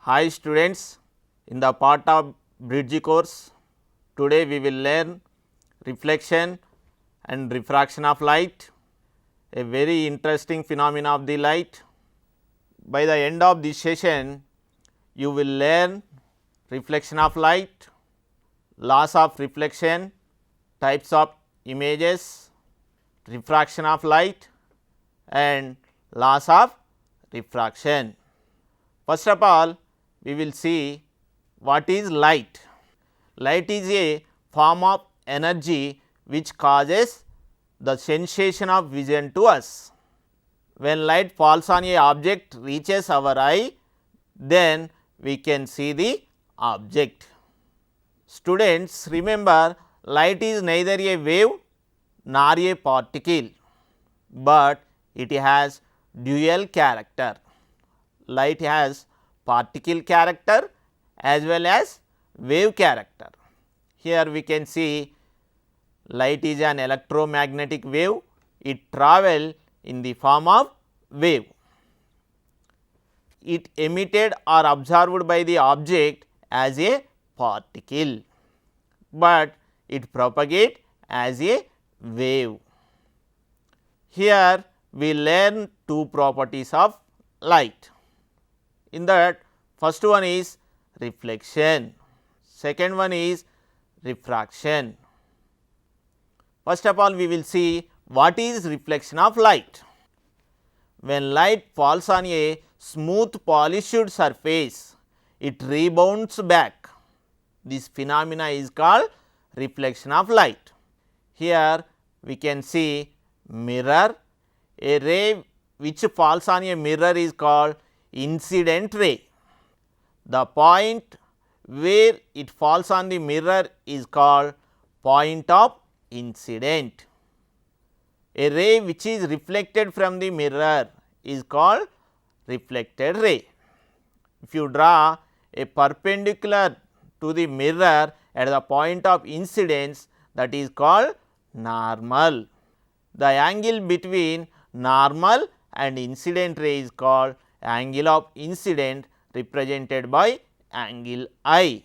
Hi students, in the part of bridge course, today we will learn reflection and refraction of light, a very interesting phenomena of the light. By the end of this session, you will learn reflection of light, laws of reflection, types of images, refraction of light and laws of refraction. First of all, we will see what is light. Light is a form of energy which causes the sensation of vision to us. When light falls on a object reaches our eye, then we can see the object. Students, remember, light is neither a wave nor a particle, but it has dual character. Light has particle character as well as wave character. Here we can see light is an electromagnetic wave, it travels in the form of wave. It emitted or absorbed by the object as a particle, but it propagates as a wave. Here we learn two properties of light. In that, first one is reflection, second one is refraction. First of all, we will see what is reflection of light. When light falls on a smooth polished surface, it rebounds back. This phenomena is called reflection of light. Here we can see mirror. A ray which falls on a mirror is called incident ray. The point where it falls on the mirror is called point of incident. A ray which is reflected from the mirror is called reflected ray. If you draw a perpendicular to the mirror at the point of incidence, that is called normal. The angle between normal and incident ray is called angle of incident, represented by angle I.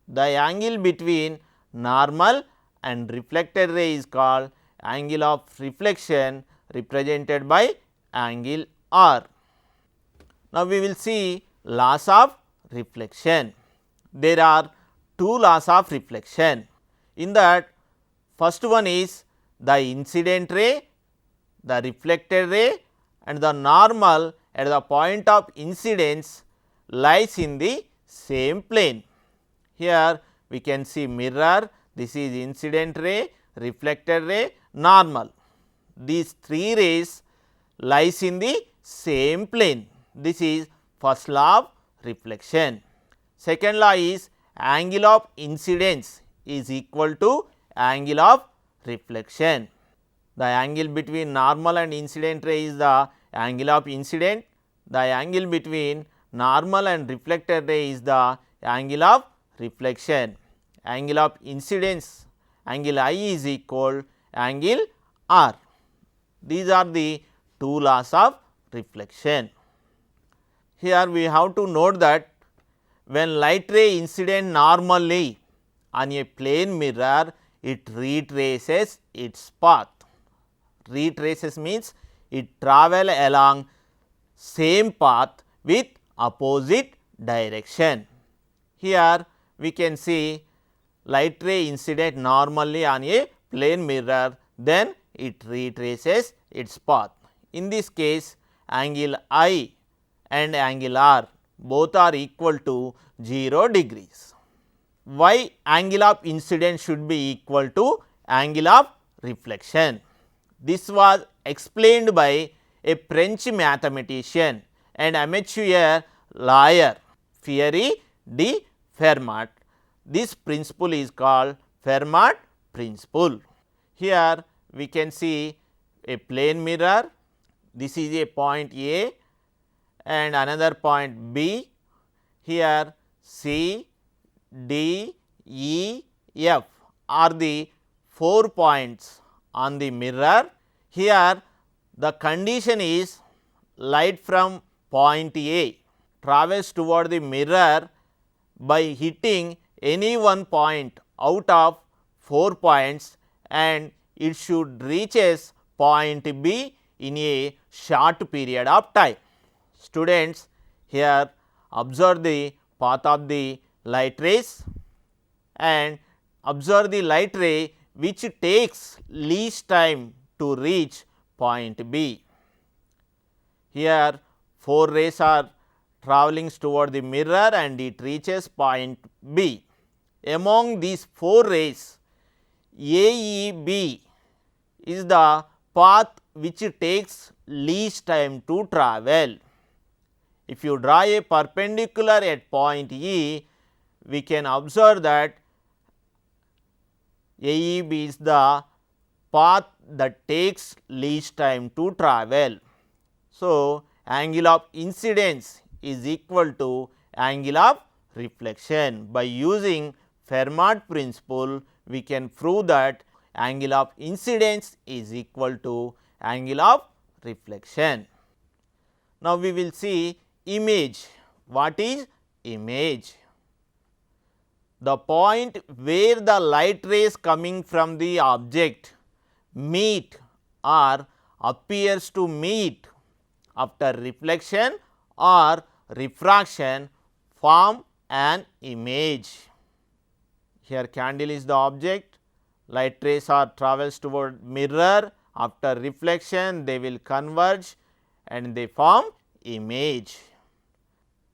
The angle between normal and reflected ray is called angle of reflection, represented by angle R. Now, we will see laws of reflection. There are two laws of reflection. In that, first one is the incident ray, the reflected ray and the normal at the point of incidence lies in the same plane. Here we can see mirror, this is incident ray, reflected ray, normal. These three rays lies in the same plane. This is first law of reflection. Second law is angle of incidence is equal to angle of reflection. The angle between normal and incident ray is the angle of incident. The angle between normal and reflected ray is the angle of reflection. Angle of incidence, angle I is equal angle R. These are the two laws of reflection. Here we have to note that when light ray incident normally on a plane mirror, it retraces its path. Retraces means it travel along same path with opposite direction. Here we can see light ray incident normally on a plane mirror, then it retraces its path. In this case, angle I and angle R both are equal to 0 degrees. Why angle of incidence should be equal to angle of reflection? This was explained by a French mathematician and amateur lawyer, ภิ.Fermat. This principle is called Fermat principle. Here we can see a plane mirror, this is a point A and another point B. Here C, D, E, F are the 4 points on the mirror. Here the condition is light from point A travels toward the mirror by hitting any one point out of 4 points, and it should reaches point B in a short period of time. Students, here observe the path of the light rays and observe the light ray which takes least time to reach point B. Here 4 rays are travelling toward the mirror and it reaches point B. Among these 4 rays, AEB is the path which takes least time to travel. If you draw a perpendicular at point E, we can observe that AEB is the path that takes least time to travel. So, angle of incidence is equal to angle of reflection. By using Fermat principle, we can prove that angle of incidence is equal to angle of reflection. Now, we will see image. What is image? The point where the light rays coming from the object meet or appears to meet after reflection or refraction form an image. Here candle is the object, light rays are travels toward mirror, after reflection they will converge and they form image.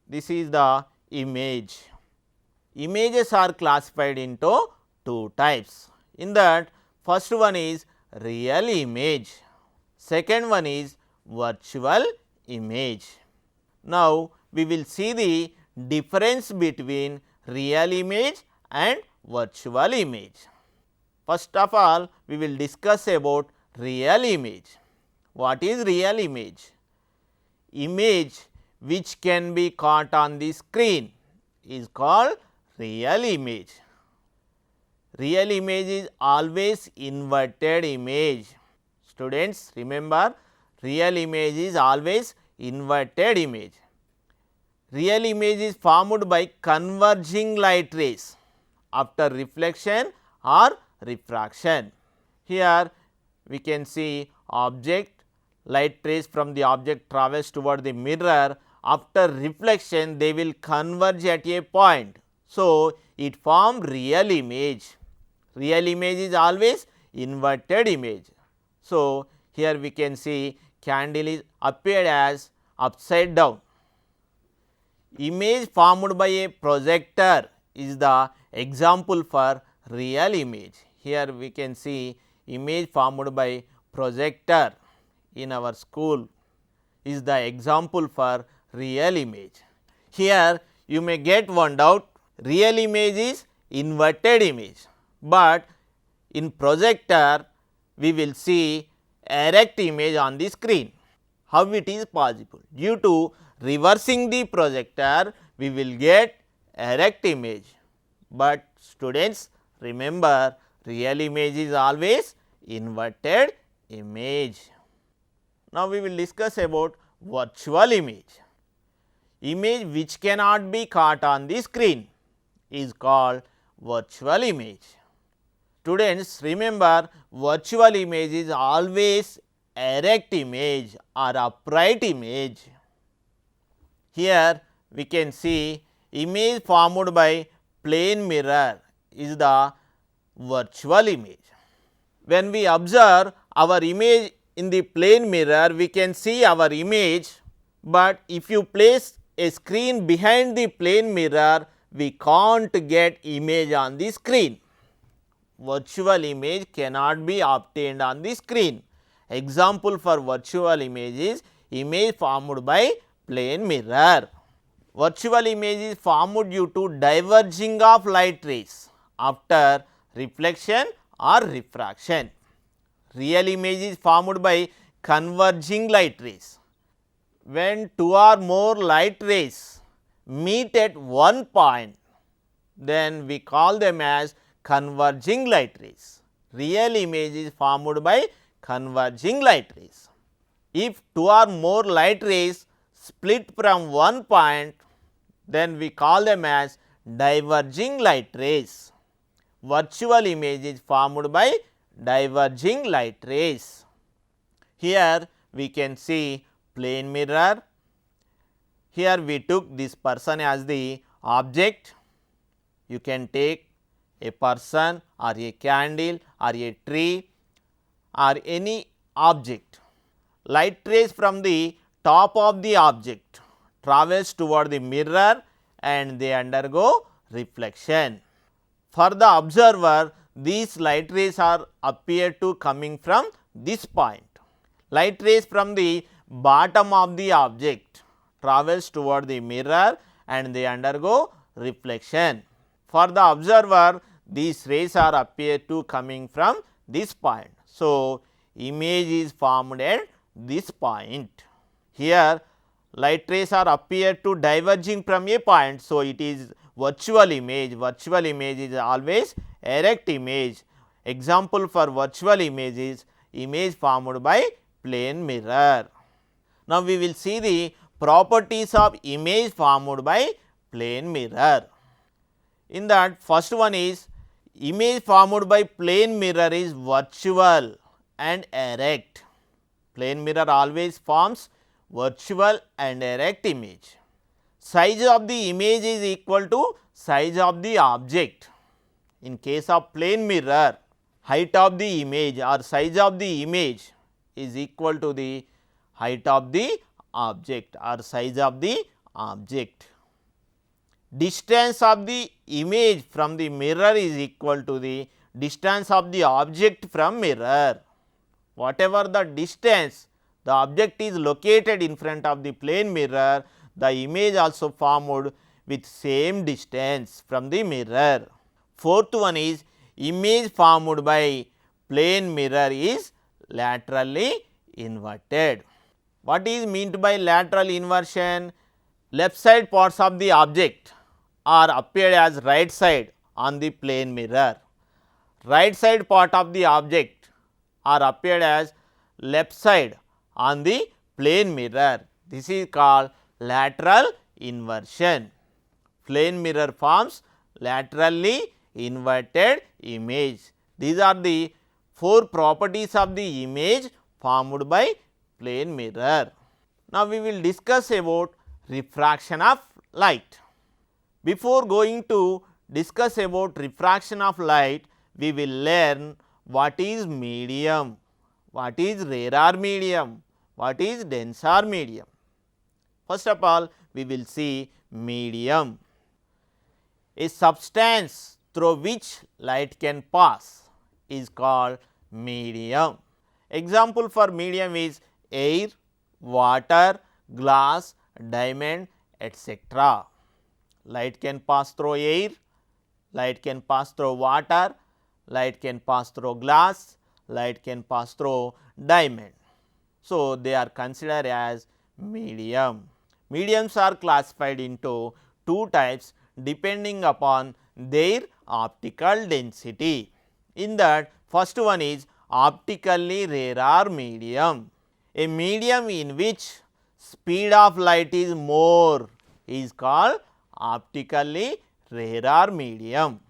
This is the image. Images are classified into 2 types. In that, first one is real image, second one is virtual image. Now, we will see the difference between real image and virtual image. First of all, we will discuss about real image. What is real image? Image which can be caught on the screen is called real image. Real image is always inverted image. Students, remember, real image is always inverted image. Real image is formed by converging light rays after reflection or refraction. Here we can see object, light rays from the object travels toward the mirror, after reflection they will converge at a point. So, it forms real image. Real image is always inverted image. So, here we can see candle is appeared as upside down. Image formed by a projector is the example for real image. Here we can see image formed by projector in our school is the example for real image. Here you may get one doubt, real image is inverted image, but in projector we will see erect image on the screen. How it is possible? Due to reversing the projector, we will get erect image, but students, remember, real image is always inverted image. Now, we will discuss about virtual image. Image which cannot be caught on the screen is called virtual image. Students, remember, virtual image is always erect image or upright image. Here we can see image formed by plane mirror is the virtual image. When we observe our image in the plane mirror, we can see our image, but if you place a screen behind the plane mirror, we can't get image on the screen. Virtual image cannot be obtained on the screen. Example for virtual image is image formed by plane mirror. Virtual image is formed due to diverging of light rays after reflection or refraction. Real image is formed by converging light rays. When 2 or more light rays meet at one point, then we call them as converging light rays. Real image is formed by converging light rays. If 2 or more light rays split from one point, then we call them as diverging light rays. Virtual image is formed by diverging light rays. Here we can see plane mirror. Here we took this person as the object. You can take a person or a candle or a tree or any object. Light rays from the top of the object travels toward the mirror and they undergo reflection. For the observer, these light rays are appear to coming from this point. Light rays from the bottom of the object travels toward the mirror and they undergo reflection. For the observer, these rays are appear to coming from this point. So, image is formed at this point. Here light rays are appear to diverging from a point. So, it is virtual image. Virtual image is always erect image. Example for virtual image is image formed by plane mirror. Now, we will see the properties of image formed by plane mirror. In that, first one is image formed by plane mirror is virtual and erect. Plane mirror always forms virtual and erect image. Size of the image is equal to size of the object. In case of plane mirror, height of the image or size of the image is equal to the height of the object or size of the object. Distance of the image from the mirror is equal to the distance of the object from mirror. Whatever the distance the object is located in front of the plane mirror, the image also formed with same distance from the mirror. Fourth one is image formed by plane mirror is laterally inverted. What is meant by lateral inversion? Left side parts of the object are appeared as right side on the plane mirror. Right side part of the object are appeared as left side on the plane mirror. This is called lateral inversion. Plane mirror forms laterally inverted image. These are the four properties of the image formed by plane mirror. Now, we will discuss about refraction of light. Before going to discuss about refraction of light, we will learn what is medium, what is rarer medium, what is denser medium. First of all, we will see medium. A substance through which light can pass is called medium. Example for medium is air, water, glass, diamond, etc. Light can pass through air, light can pass through water, light can pass through glass, light can pass through diamond. So, they are considered as medium. Mediums are classified into two types depending upon their optical density. In that, first one is optically rarer medium. A medium in which speed of light is more is called optically rarer medium.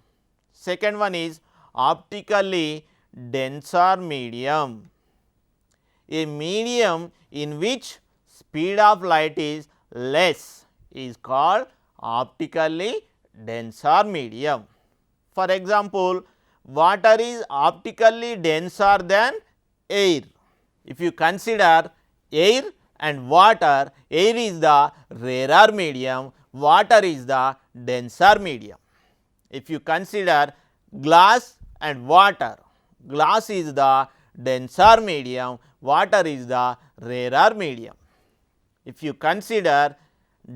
Second one is optically denser medium. A medium in which speed of light is less is called optically denser medium. For example, water is optically denser than air. If you consider air and water, air is the rarer medium, water is the denser medium. If you consider glass and water, glass is the denser medium, water is the rarer medium. If you consider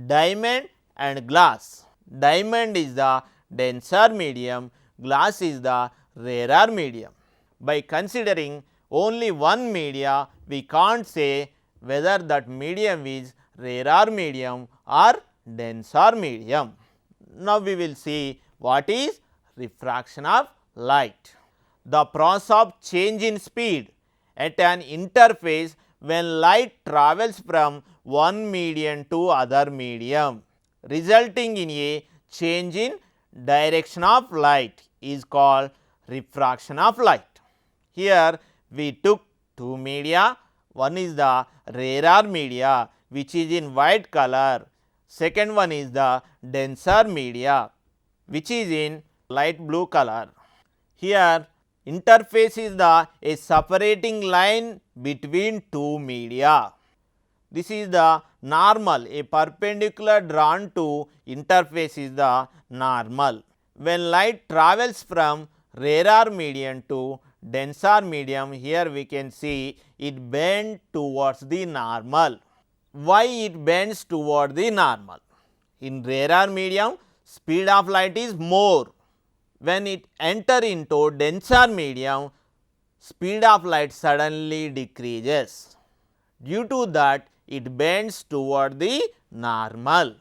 diamond and glass, diamond is the denser medium, glass is the rarer medium. By considering only one media, we can't say whether that medium is rarer medium or denser medium. Now, we will see what is refraction of light. The process of change in speed at an interface when light travels from one medium to other medium, resulting in a change in direction of light is called refraction of light. Here we took two media, one is the rarer media which is in white color, second one is the denser media which is in light blue color. Here interface is a separating line between two media. This is the normal, a perpendicular drawn to interface is the normal. When light travels from rarer medium to denser medium, here we can see it bends towards the normal. Why it bends toward the normal? In rarer medium, speed of light is more. When it enter into denser medium, speed of light suddenly decreases. Due to that, it bends toward the normal.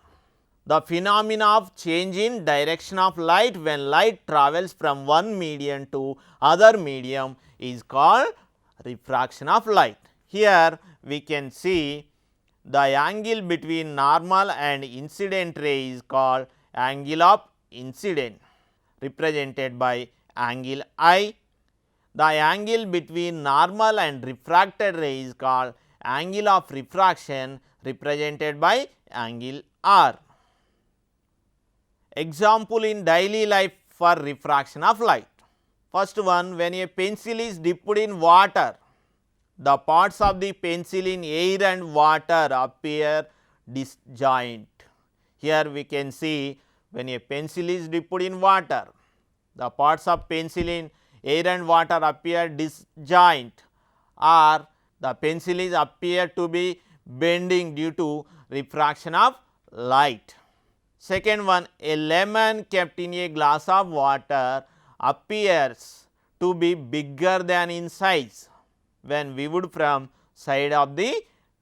The phenomena of change in direction of light when light travels from one medium to other medium is called refraction of light. Here we can see the angle between normal and incident ray is called angle of incidence, represented by angle I. The angle between normal and refracted ray is called angle of refraction, represented by angle R. Example in daily life for refraction of light. First one, when a pencil is dipped in water, the parts of the pencil in air and water appear disjoint. Here we can see when a pencil is dipped in water, the parts of pencil in air and water appear disjoint, or the pencil is appear to be bending due to refraction of light. Second one, a lemon kept in a glass of water appears to be bigger than in size when viewed from side of the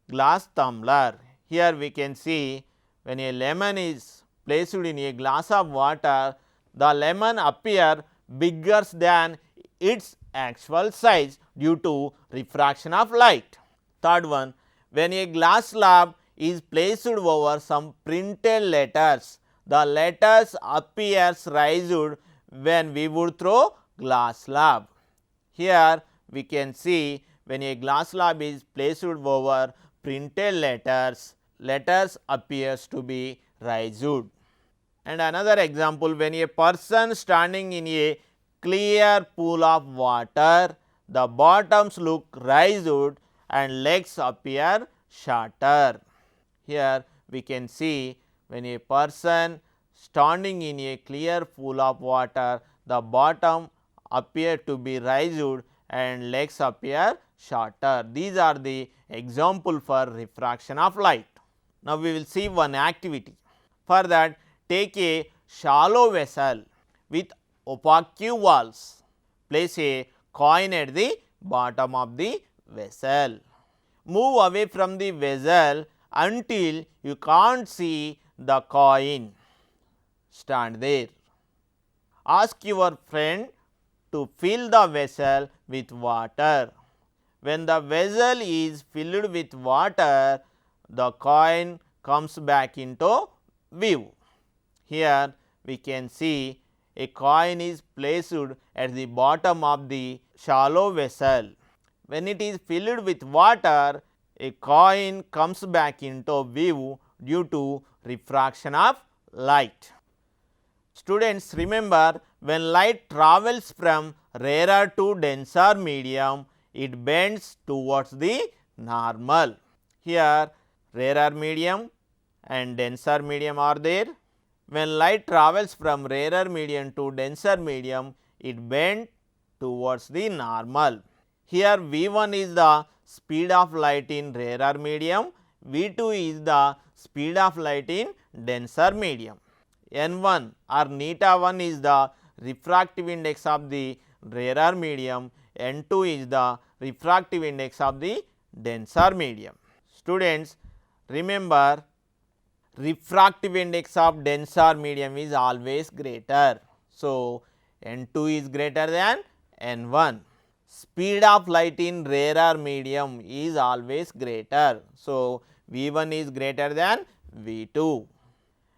glass tumbler. Here we can see when a lemon is placed in a glass of water, the lemon appear bigger than its actual size due to refraction of light. Third one, when a glass slab is placed over some printed letters, the letters appears raised when viewed through glass slab. Here we can see when a glass slab is placed over printed letters, letters appears to be raised. And another example, when a person standing in a clear pool of water, the bottoms look raised and legs appear shorter. Here we can see when a person standing in a clear pool of water, the bottom appear to be raised and legs appear shorter. These are the example for refraction of light. Now we will see one activity. For that, take a shallow vessel with opaque walls. Place a coin at the bottom of the vessel. Move away from the vessel until you can't see the coin. Stand there. Ask your friend to fill the vessel with water. When the vessel is filled with water, the coin comes back into view. Here we can see a coin is placed at the bottom of the shallow vessel. When it is filled with water, a coin comes back into view due to refraction of light. Students, remember, when light travels from rarer to denser medium, it bends towards the normal. Here rarer medium and denser medium are there. When light travels from rarer medium to denser medium, it bends towards the normal. Here V1 is the speed of light in rarer medium, V2 is the speed of light in denser medium. N1 or neta 1 is the refractive index of the rarer medium, N2 is the refractive index of the denser medium. Students, remember, refractive index of denser medium is always greater. So, N2 is greater than N1. Speed of light in rarer medium is always greater. So, V1 is greater than V2.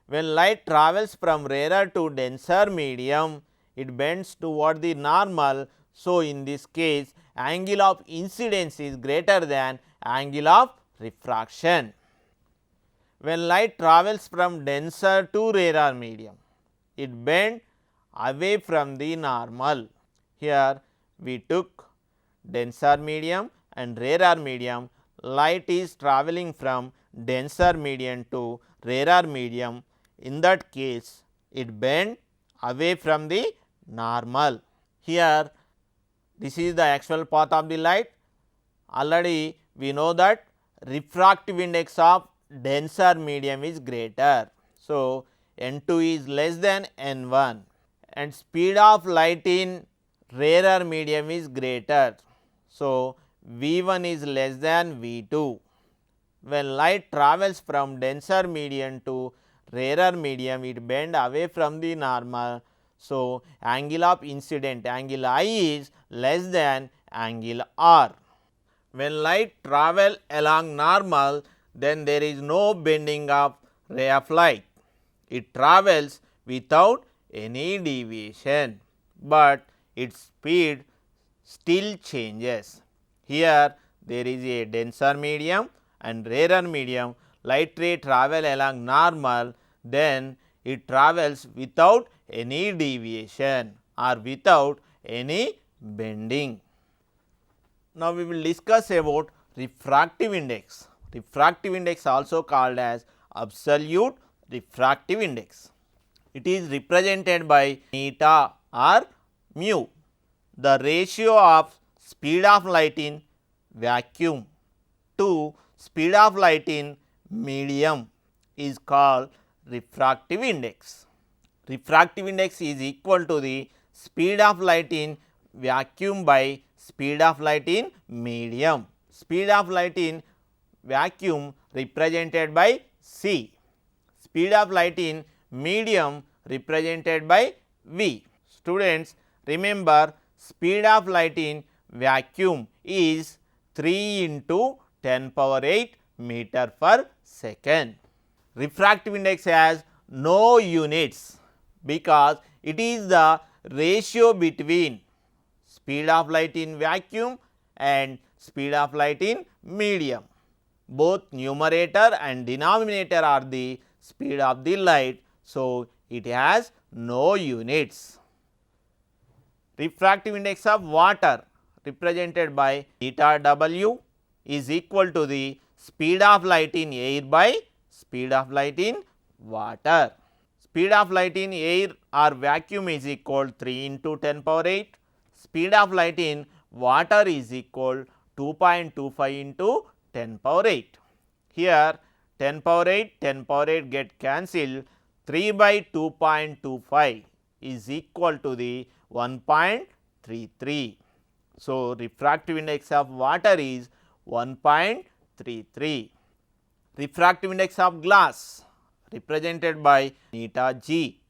When light travels from rarer to denser medium, it bends toward the normal. So, in this case angle of incidence is greater than angle of refraction. When light travels from denser to rarer medium, it bends away from the normal. Here we took denser medium and rarer medium. Light is travelling from denser medium to rarer medium. In that case, it bends away from the normal. Here this is the actual path of the light. Already we know that refractive index of denser medium is greater. So, N2 is less than N1 and speed of light in rarer medium is greater. So, V1 is less than V2. When light travels from denser medium to rarer medium, it bends away from the normal. So, angle of incident angle I is less than angle R. When light travel along normal, then there is no bending of ray of light. It travels without any deviation, but its speed still changes. Here there is a denser medium and rarer medium. Light ray travel along normal, then it travels without any deviation or without any bending. Now, we will discuss about refractive index. Refractive index also called as absolute refractive index. It is represented by eta or mu. The ratio of speed of light in vacuum to speed of light in medium is called refractive index. Refractive index is equal to the speed of light in vacuum by speed of light in medium. Speed of light in vacuum represented by c, speed of light in medium represented by v. Students, remember speed of light in vacuum is 3 into 10 power 8 meter per second. Refractive index has no units because it is the ratio between speed of light in vacuum and speed of light in medium. Both numerator and denominator are the speed of the light. So, it has no units. Refractive index of water represented by eta W is equal to the speed of light in air by speed of light in water. Speed of light in air or vacuum is equal 3 into 10 power 8. Speed of light in water is equal 2.25 into 10 power 8. Here 10 power 8 get cancelled. 3 by 2.25 is equal to the 1.33. So, refractive index of water is 1.33. Refractive index of glass represented by eta G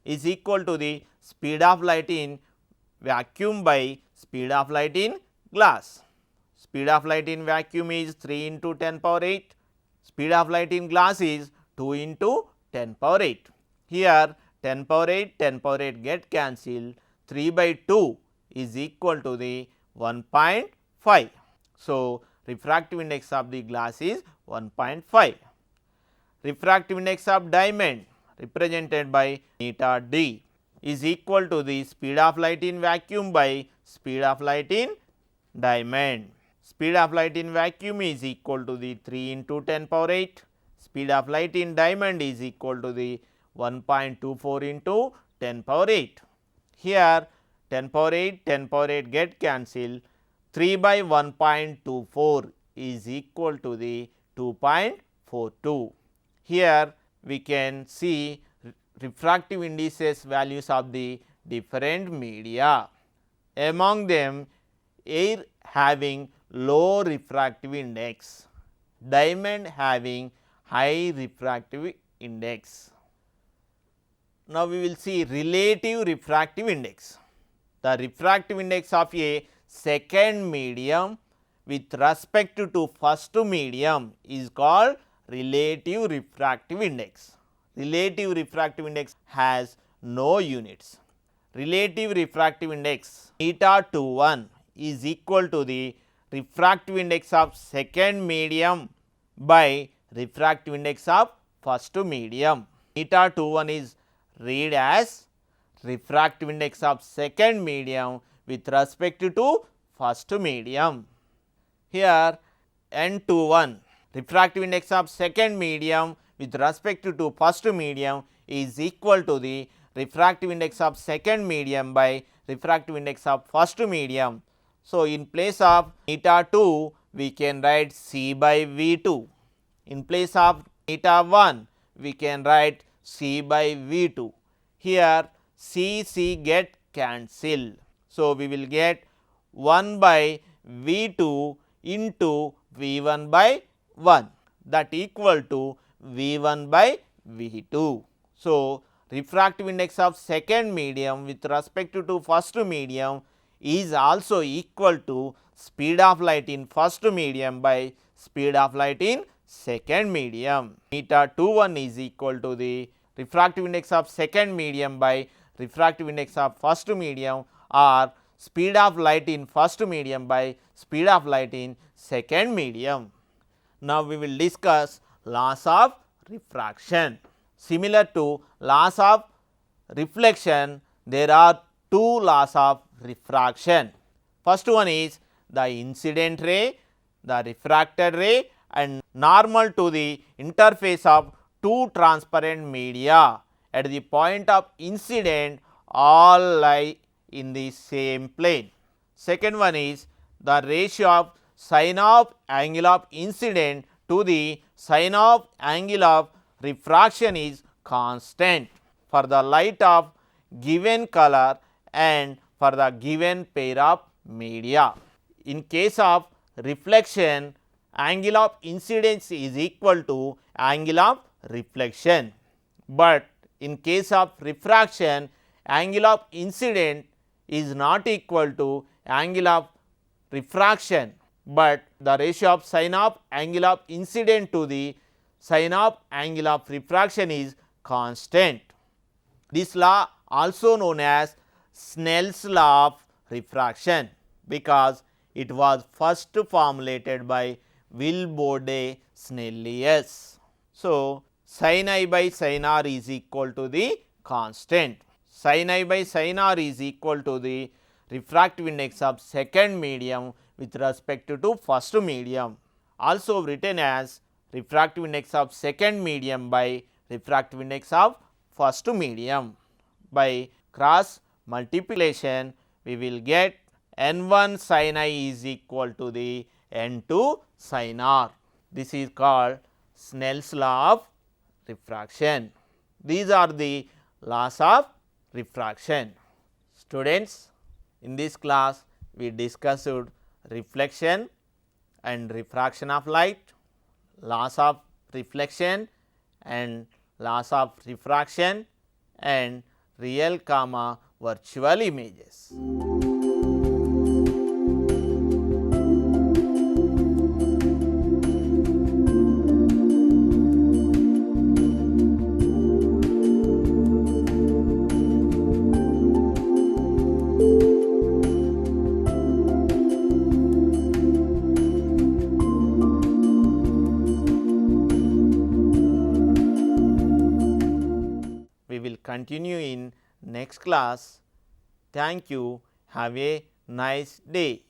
is equal to the speed of light in vacuum by speed of light in glass. Speed of light in vacuum is 3 into 10 power 8. Speed of light in glass is 2 into 10 power 8. Here 10 power 8 get cancelled. 3 by 2 is equal to the 1.5. So, refractive index of the glass is 1.5. Refractive index of diamond represented by eta D is equal to the speed of light in vacuum by speed of light in diamond. Speed of light in vacuum is equal to the 3 into 10 power 8. Speed of light in diamond is equal to the 1.24 into 10 power 8. Here 10 power 8 get cancelled. 3 by 1.24 is equal to the 2.42. Here we can see refractive indices values of the different media. Among them, air having low refractive index, diamond having high refractive index. Now, we will see relative refractive index. The refractive index of a second medium with respect to first medium is called relative refractive index. Relative refractive index has no units. Relative refractive index 𝜃21 is equal to the refractive index of second medium by refractive index of first medium. 𝜃21 is read as refractive index of second medium with respect to first medium. Here N21 refractive index of second medium with respect to first medium is equal to the refractive index of second medium by refractive index of first medium. So, in place of 𝜃2 we can write C by V2. In place of 𝜃1 we can write C by V2. Here C get cancelled. So, we will get 1 by V2 into V1 by 1, that equal to V1 by V2. So, refractive index of second medium with respect to first medium is also equal to speed of light in first medium by speed of light in second medium. 𝜃21 is equal to the refractive index of second medium by refractive index of first medium, or speed of light in first medium by speed of light in second medium. Now, we will discuss laws of refraction. Similar to laws of reflection, there are two laws of refraction. First one is the incident ray, the refracted ray, and normal to the interface of two transparent media. At the point of incident, all lie in the same plane. Second one is the ratio of sin of angle of incident to the sin of angle of refraction is constant for the light of given color and for the given pair of media. In case of reflection, angle of incidence is equal to angle of reflection, but in case of refraction, angle of incident is not equal to angle of refraction, but the ratio of sin of angle of incident to the sin of angle of refraction is constant. This law also known as Snell's law of refraction, because it was first formulated by 𝗹𝗶𝗸 Snellius. So, sin I by sin R is equal to the constant. Sin I by sin R is equal to the refractive index of second medium with respect to first medium, also written as refractive index of second medium by refractive index of first medium. By cross multiplication, we will get N1 sin I is equal to the N2 sin R. This is called Snell's law of refraction. These are the laws of refraction. Students, in this class we discussed reflection and refraction of light, laws of reflection and laws of refraction, and real virtual images. We will continue in next class. Thank you. Have a nice day.